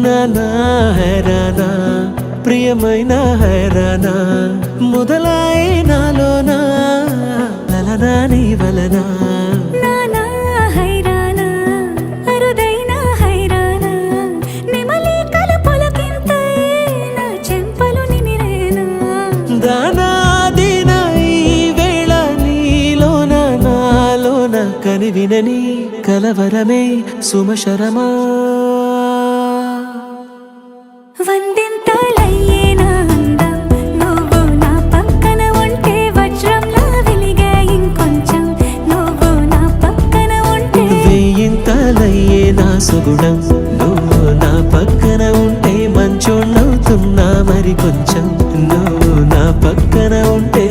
నానా హైరానా ప్రియమైన హైరానా మొదలాయి నాలోనా లలనా నీ వలనా నానా హైరానా అరుదైన హైరానా నెమలి కలుపులకింతై నా చెంపలు నిమిరేనా దానా దీనా ఈ వేళ నీలోన నాలోన కనివినని కలవరమే సుమశరమా వందింతలయ్యేనా అందం నువ్వు నా పక్కన ఉంటే వజ్రంలా వెలిగే ఇంకొంచెం నువ్వు నా పక్కన ఉంటే వేయింతలయ్యే నా సుగుణం నువ్వు నా పక్కన ఉంటే మంచోళ్ళవుతున్నా మరి కొంచెం నువ్వు నా పక్కన ఉంటే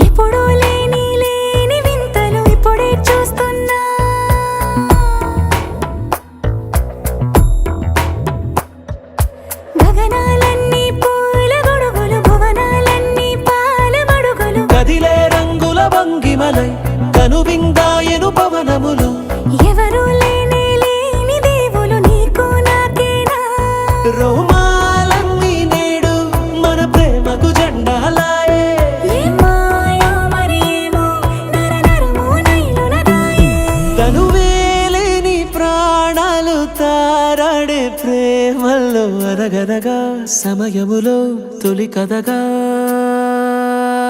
ఎప్పుడూ లేని వింతలు ఇప్పుడే చూస్తున్నా గగనాలన్నీ పూల గొడుగులు భువనాలన్నీ పాల గొడుగులు కదిలే రంగుల భంగిమలై కనువిందాయను పవనములు ఎవరూ లేని దేవులు నీకు నాకేనా రోమాలన్నీ నేడు మన ప్రేమకు జెండాలాయే మాయో మరేమో నరనరమో నైలునదాయే తనువేలేని ప్రాణాలు తారాడే ప్రేమల్లో అరగరగా సమయములో తొలి కథగా